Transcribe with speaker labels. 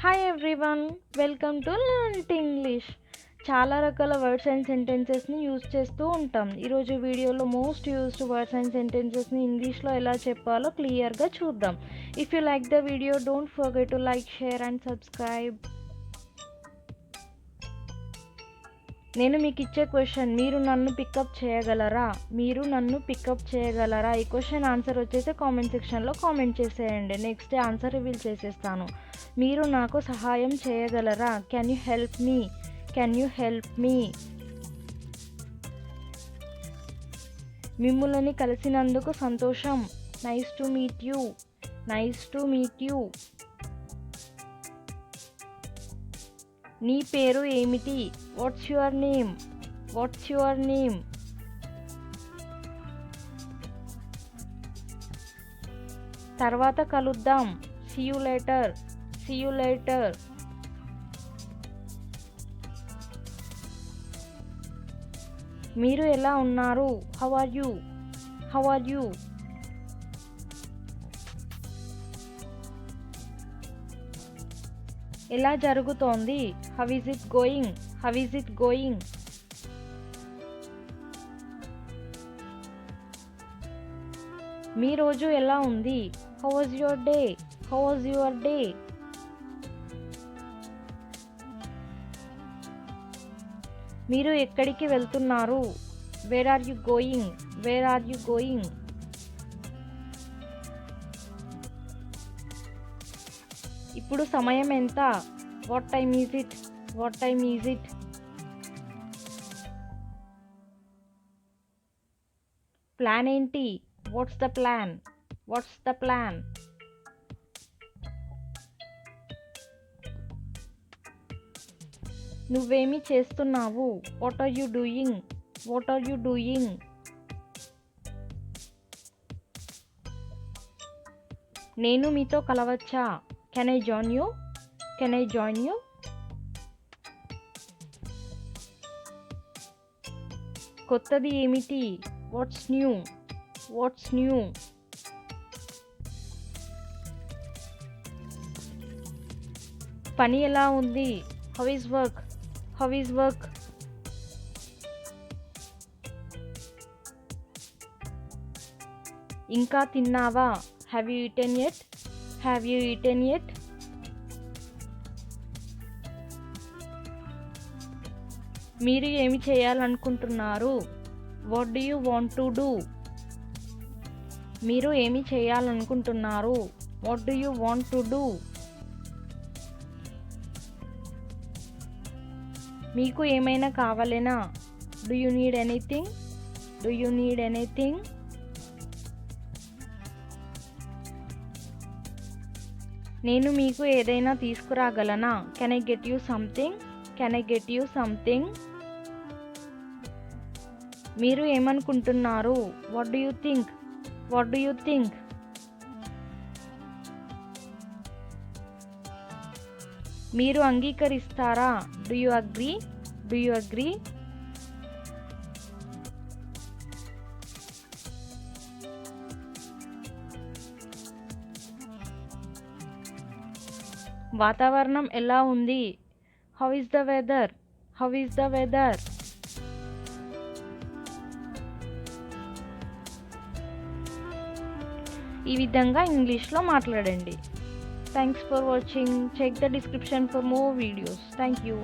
Speaker 1: Hi everyone, welcome to learn English. చాలా రకాల words and సెంటెన్సెస్ని use చేస్తూ ఉంటాం. ఈరోజు వీడియోలో మోస్ట్ యూజ్డ్ వర్డ్స్ అండ్ సెంటెన్సెస్ని ఇంగ్లీష్లో ఎలా చెప్పాలో క్లియర్గా చూద్దాం. If you like the video, don't forget to like, share and subscribe. నేను మీకు ఇచ్చే క్వశ్చన్, మీరు నన్ను పికప్ చేయగలరా? మీరు నన్ను పికప్ చేయగలరా? ఈ క్వశ్చన్ ఆన్సర్ వచ్చేసి కామెంట్ సెక్షన్లో కామెంట్ చేసేయండి. నెక్స్ట్ డే ఆన్సర్ రివీల్ చేసేస్తాను. మీరు నాకు సహాయం చేయగలరా? Can you help me? Can you help me? మిమ్ములని కలిసినందుకు సంతోషం. Nice to meet you. Nice to meet you. నీ పేరు ఏమిటి? What's your name? What's your name? తర్వాత కలుద్దాం. See you later. See you later. మీరు ఎలా ఉన్నారు? How are you? How are you? ఎలా జరుగుతోంది? How is it going? How is it going? మీ రోజు ఎలా ఉంది? How was your day? How was your day? మీరు ఎక్కడికి వెళ్తున్నారు? Where are you going? Where are you going? ఇప్పుడు సమయం ఎంత? What time is it? What time is it? Plan ఏంటి? What's the plan? What's the plan? నువ్వేమి చేస్తున్నావు? What are you doing? What are you doing? నేను మీతో కలవచ్చా? Can I join you? Can I join you? కొత్తది ఏమిటి? Watts new? What's new? పని ఎలా ఉంది? How is work? How is work? ఇంకా తిన్నావా? Have you eaten yet? Have you eaten yet? మీరు ఏమి చేయాలనుకుంటున్నారు? What do you want to do? మీరు ఏమి చేయాలనుకుంటున్నారు? What do you want to do? మీకు ఏమైనా కావాలేనా? Do you need anything? Do you need anything? నేను మీకు ఏదైనా తీసుకురాగలనా? Can I get you something? Can I get you something? మీరు ఏమనుకుంటున్నారు? What do you think? What do you think? మీరు అంగీకరిస్తారా? Do you agree? Do you agree? వాతావరణం ఎలా ఉంది? How is the weather? How is the weather? ఈ విధంగా ఇంగ్లీష్లో మాట్లాడండి. Thanks for watching. Check the description for more videos. Thank you.